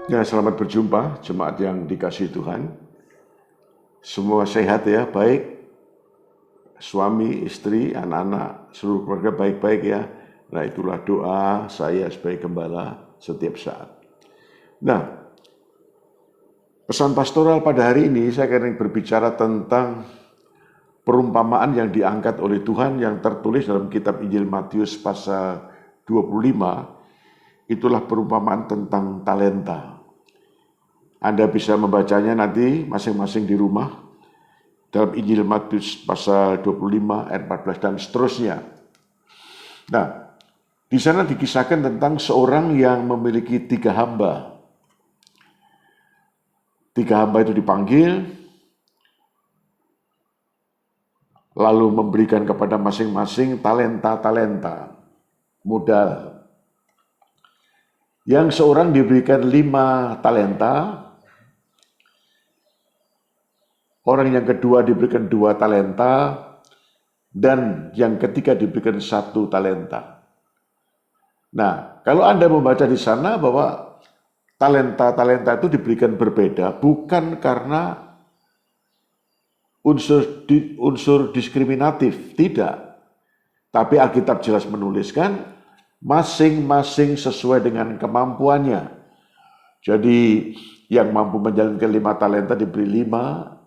Ya, selamat berjumpa jemaat yang dikasihi Tuhan. Semua sehat ya, baik. Suami, istri, anak-anak, seluruh keluarga baik-baik ya. Nah, itulah doa saya sebagai gembala setiap saat. Nah, pesan pastoral pada hari ini saya akan berbicara tentang perumpamaan yang diangkat oleh Tuhan yang tertulis dalam kitab Injil Matius pasal 25. Itulah perumpamaan tentang talenta. Anda bisa membacanya nanti masing-masing di rumah dalam Injil Matius pasal 25 ayat 14 dan seterusnya. Nah, di sana dikisahkan tentang seorang yang memiliki 3 hamba. 3 hamba itu dipanggil, lalu memberikan kepada masing-masing talenta-talenta, modal. Yang seorang diberikan 5 talenta, orang yang kedua diberikan 2 talenta, dan yang ketiga diberikan 1 talenta. Nah, kalau Anda membaca di sana bahwa talenta-talenta itu diberikan berbeda bukan karena unsur diskriminatif, tidak. Tapi Alkitab jelas menuliskan masing-masing sesuai dengan kemampuannya. Jadi yang mampu menjalankan 5 talenta diberi 5,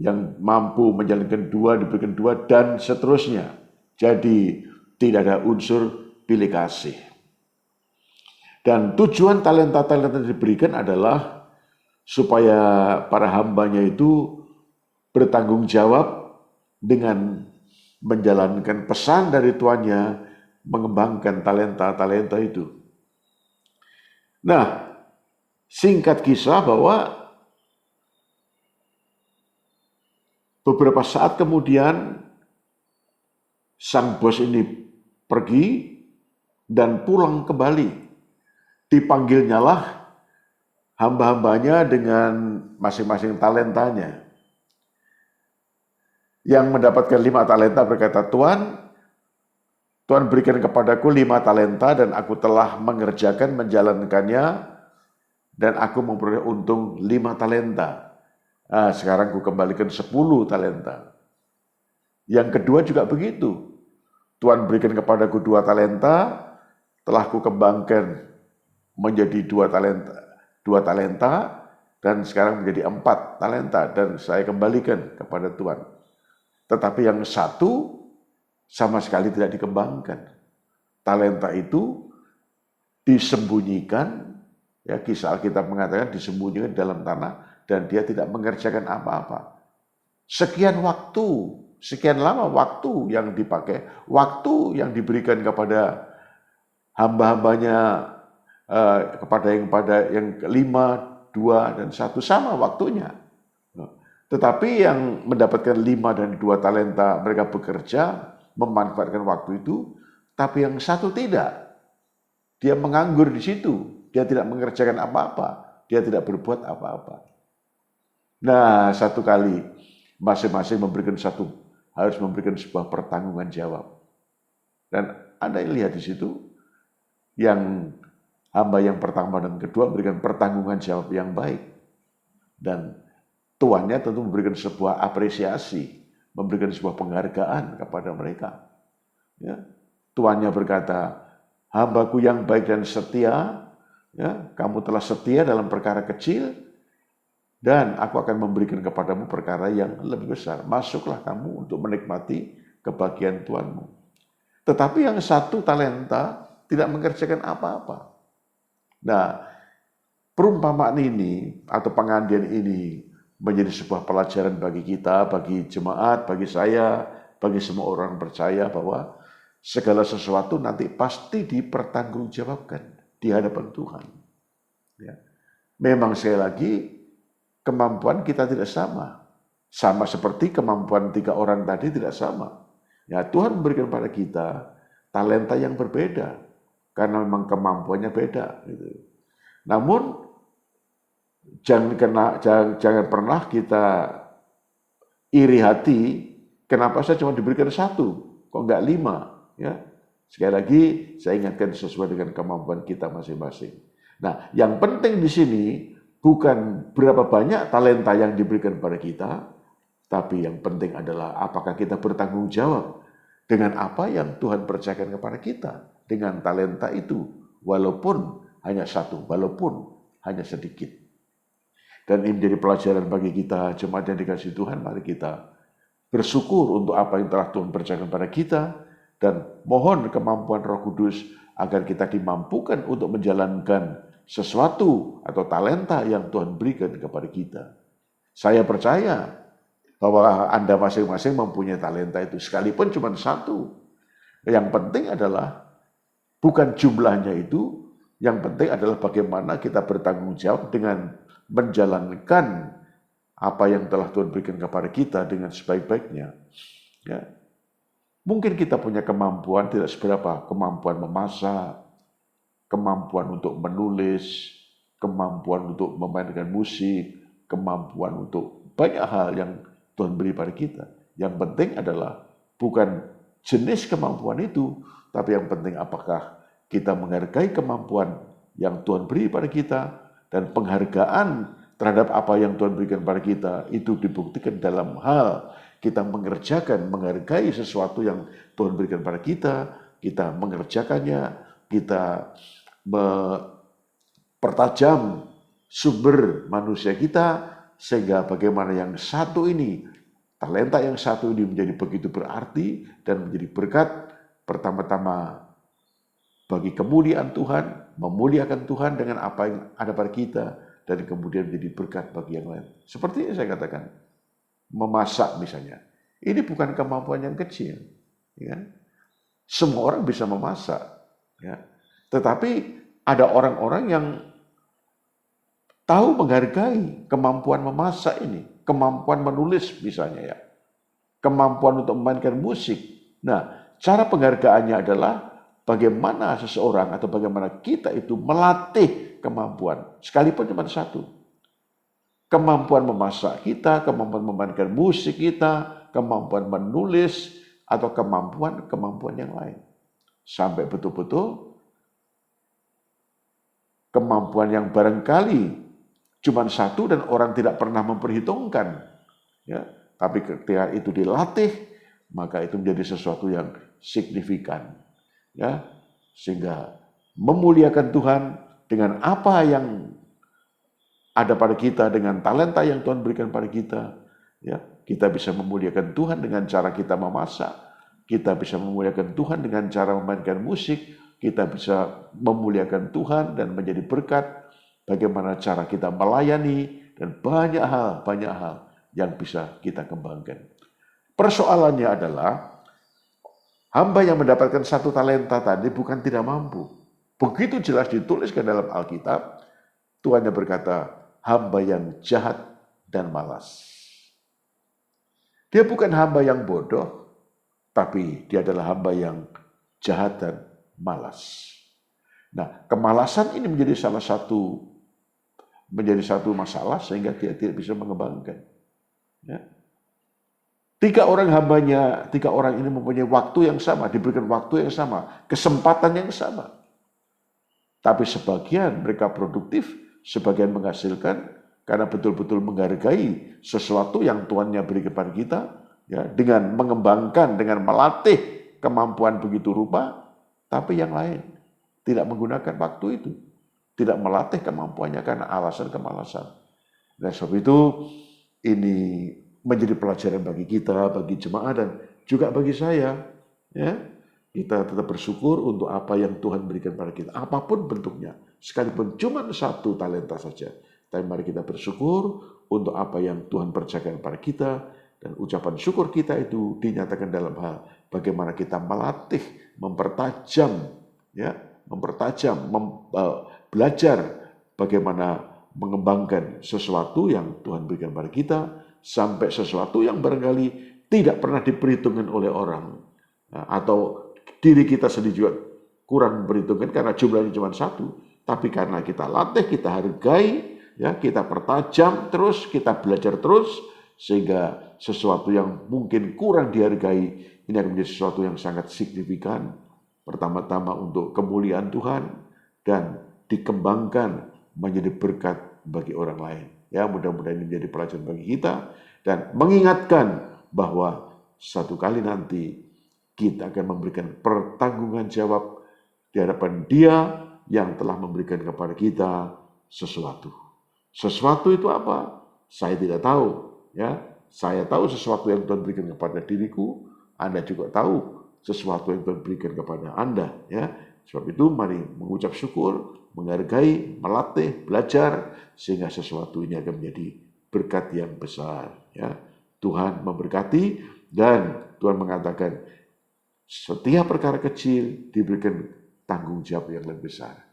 yang mampu menjalankan 2 diberikan 2, dan seterusnya. Jadi tidak ada unsur pilih kasih. Dan tujuan talenta-talenta yang diberikan adalah supaya para hambanya itu bertanggung jawab dengan menjalankan pesan dari tuannya, mengembangkan talenta-talenta itu. Nah, singkat kisah bahwa beberapa saat kemudian sang bos ini pergi dan pulang kembali. Dipanggilnyalah hamba-hambanya dengan masing-masing talentanya. Yang mendapatkan 5 talenta berkata, Tuhan berikan kepadaku 5 talenta dan aku telah mengerjakan, menjalankannya, dan aku memperoleh untung 5 talenta. Nah, sekarang aku kembalikan 10 talenta. Yang kedua juga begitu. Tuhan berikan kepadaku 2 talenta, telah aku kembangkan menjadi 2 talenta, dan sekarang menjadi 4 talenta, dan saya kembalikan kepada Tuhan. Tetapi yang 1 sama sekali tidak dikembangkan. Talenta itu disembunyikan, ya, kisah Alkitab mengatakan disembunyikan dalam tanah, dan dia tidak mengerjakan apa-apa. Sekian lama waktu yang dipakai, waktu yang diberikan kepada hamba-hambanya, kepada yang 5, 2, dan 1 sama waktunya. Tetapi yang mendapatkan 5 dan 2 talenta, mereka bekerja, memanfaatkan waktu itu, tapi yang 1 tidak. Dia menganggur di situ, dia tidak mengerjakan apa-apa, dia tidak berbuat apa-apa. Nah, 1 kali masing-masing harus memberikan sebuah pertanggungan jawab. Dan Anda lihat di situ, yang hamba yang pertama dan kedua memberikan pertanggungan jawab yang baik. Dan tuannya tentu memberikan sebuah apresiasi, memberikan sebuah penghargaan kepada mereka. Ya. Tuannya berkata, hambaku yang baik dan setia, ya, kamu telah setia dalam perkara kecil, dan aku akan memberikan kepadamu perkara yang lebih besar. Masuklah kamu untuk menikmati kebahagiaan Tuanmu. Tetapi yang 1 talenta tidak mengerjakan apa-apa. Nah, perumpamaan ini atau pengandian ini menjadi sebuah pelajaran bagi kita, bagi jemaat, bagi saya, bagi semua orang percaya bahwa segala sesuatu nanti pasti dipertanggungjawabkan di hadapan Tuhan. Ya. Memang sekali lagi kemampuan kita tidak sama. Sama seperti kemampuan 3 orang tadi tidak sama. Ya, Tuhan memberikan pada kita talenta yang berbeda karena memang kemampuannya beda. Gitu. Namun jangan pernah kita iri hati. Kenapa saya cuma diberikan 1, kok enggak 5? Ya, sekali lagi saya ingatkan sesuai dengan kemampuan kita masing-masing. Nah, yang penting di sini bukan berapa banyak talenta yang diberikan pada kita, tapi yang penting adalah apakah kita bertanggung jawab dengan apa yang Tuhan percayakan kepada kita dengan talenta itu, walaupun hanya satu, walaupun hanya sedikit. Dan ini menjadi pelajaran bagi kita, jemaat yang dikasihi Tuhan, mari kita bersyukur untuk apa yang telah Tuhan percayakan kepada kita, dan mohon kemampuan Roh Kudus agar kita dimampukan untuk menjalankan sesuatu atau talenta yang Tuhan berikan kepada kita. Saya percaya bahwa Anda masing-masing mempunyai talenta itu, sekalipun cuma satu. Yang penting adalah bukan jumlahnya itu, yang penting adalah bagaimana kita bertanggung jawab dengan menjalankan apa yang telah Tuhan berikan kepada kita dengan sebaik-baiknya. Ya. Mungkin kita punya kemampuan tidak seberapa, kemampuan memasak, kemampuan untuk menulis, kemampuan untuk memainkan musik, kemampuan untuk banyak hal yang Tuhan beri pada kita. Yang penting adalah bukan jenis kemampuan itu, tapi yang penting apakah kita menghargai kemampuan yang Tuhan beri pada kita, dan penghargaan terhadap apa yang Tuhan berikan pada kita itu dibuktikan dalam hal kita menghargai sesuatu yang Tuhan berikan pada kita mengerjakannya, kita mempertajam sumber manusia kita, sehingga bagaimana yang satu ini, talenta yang satu ini menjadi begitu berarti dan menjadi berkat pertama-tama bagi kemuliaan Tuhan, memuliakan Tuhan dengan apa yang ada pada kita, dan kemudian menjadi berkat bagi yang lain. Seperti yang saya katakan, memasak misalnya, ini bukan kemampuan yang kecil, ya. Semua orang bisa memasak, ya. Tetapi ada orang-orang yang tahu menghargai kemampuan memasak ini, kemampuan menulis misalnya, ya, kemampuan untuk memainkan musik. Nah, cara penghargaannya adalah bagaimana seseorang atau bagaimana kita itu melatih kemampuan, sekalipun cuma satu. Kemampuan memasak kita, kemampuan memainkan musik kita, kemampuan menulis, atau kemampuan yang lain. Sampai betul-betul kemampuan yang barangkali cuma satu dan orang tidak pernah memperhitungkan, ya. Tapi ketika itu dilatih, maka itu menjadi sesuatu yang signifikan, ya, sehingga memuliakan Tuhan dengan apa yang ada pada kita, dengan talenta yang Tuhan berikan pada kita, ya. Kita bisa memuliakan Tuhan dengan cara kita memasak, kita bisa memuliakan Tuhan dengan cara memainkan musik, kita bisa memuliakan Tuhan dan menjadi berkat bagaimana cara kita melayani, dan banyak hal yang bisa kita kembangkan. Persoalannya adalah hamba yang mendapatkan satu talenta tadi bukan tidak mampu. Begitu jelas dituliskan dalam Alkitab, Tuhan yang berkata, hamba yang jahat dan malas. Dia bukan hamba yang bodoh, tapi dia adalah hamba yang jahat dan malas. Nah, kemalasan ini menjadi satu masalah sehingga dia tidak bisa mengembangkan. Ya. Tiga orang ini mempunyai waktu yang sama, diberikan waktu yang sama, kesempatan yang sama. Tapi sebagian mereka produktif, sebagian menghasilkan karena betul-betul menghargai sesuatu yang Tuhannya beri kepada kita, ya, dengan mengembangkan, dengan melatih kemampuan begitu rupa, tapi yang lain tidak menggunakan waktu itu, tidak melatih kemampuannya karena alasan kemalasan. Nah, sebab itu ini menjadi pelajaran bagi kita, bagi jemaat, dan juga bagi saya, ya. Kita tetap bersyukur untuk apa yang Tuhan berikan pada kita, apapun bentuknya, sekalipun cuma satu talenta saja. Tapi mari kita bersyukur untuk apa yang Tuhan percayakan pada kita, dan ucapan syukur kita itu dinyatakan dalam hal bagaimana kita melatih, mempertajam, ya, belajar bagaimana mengembangkan sesuatu yang Tuhan berikan pada kita, sampai sesuatu yang barangkali tidak pernah diperhitungkan oleh orang, atau diri kita sendiri juga kurang memperhitungkan karena jumlahnya cuma satu, tapi karena kita latih, kita hargai, ya, kita pertajam terus, kita belajar terus, sehingga sesuatu yang mungkin kurang dihargai ini akan menjadi sesuatu yang sangat signifikan, pertama-tama untuk kemuliaan Tuhan, dan dikembangkan menjadi berkat bagi orang lain. Ya, mudah-mudahan ini menjadi pelajaran bagi kita dan mengingatkan bahwa satu kali nanti kita akan memberikan pertanggungan jawab di hadapan Dia yang telah memberikan kepada kita sesuatu. Sesuatu itu apa? Saya tidak tahu. Ya, saya tahu sesuatu yang Tuhan berikan kepada diriku. Anda juga tahu sesuatu yang Tuhan berikan kepada Anda. Ya, sebab itu mari mengucap syukur, menghargai, melatih, belajar sehingga sesuatu ini akan menjadi berkat yang besar. Ya, Tuhan memberkati dan Tuhan mengatakan setiap perkara kecil diberikan tanggung jawab yang lebih besar.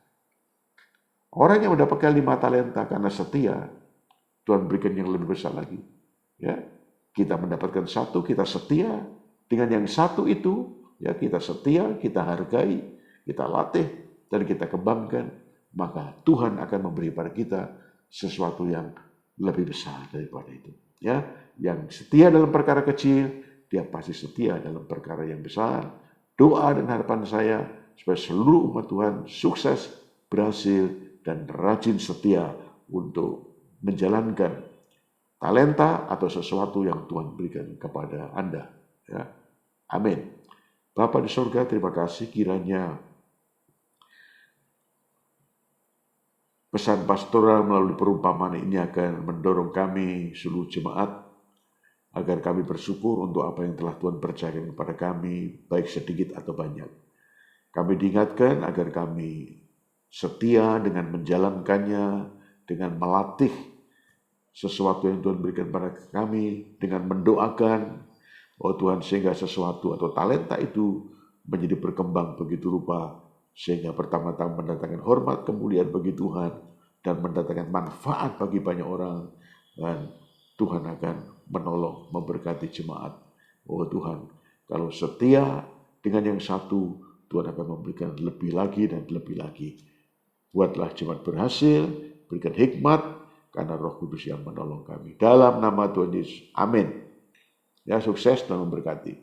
Orang yang mendapatkan 5 talenta karena setia, Tuhan berikan yang lebih besar lagi. Ya, kita mendapatkan 1, kita setia dengan yang 1 itu, ya kita setia, kita hargai, kita latih dan kita kembangkan, maka Tuhan akan memberi pada kita sesuatu yang lebih besar daripada itu. Ya, yang setia dalam perkara kecil, dia pasti setia dalam perkara yang besar. Doa dan harapan saya supaya seluruh umat Tuhan sukses, berhasil, dan rajin setia untuk menjalankan talenta atau sesuatu yang Tuhan berikan kepada Anda. Ya. Amin. Bapa di surga, terima kasih kiranya pesan pastoral melalui perumpamaan ini akan mendorong kami seluruh jemaat agar kami bersyukur untuk apa yang telah Tuhan percayakan kepada kami, baik sedikit atau banyak. Kami diingatkan agar kami setia dengan menjalankannya, dengan melatih sesuatu yang Tuhan berikan pada kami, dengan mendoakan, oh Tuhan, sehingga sesuatu atau talenta itu menjadi berkembang begitu rupa, sehingga pertama-tama mendatangkan hormat kemuliaan bagi Tuhan, dan mendatangkan manfaat bagi banyak orang, dan Tuhan akan menolong, memberkati jemaat. Oh Tuhan, kalau setia dengan yang satu, Tuhan akan memberikan lebih lagi dan lebih lagi. Buatlah jemaat berhasil, berikan hikmat, karena Roh Kudus yang menolong kami. Dalam nama Tuhan Yesus, amin. Ya, sukses dan memberkati.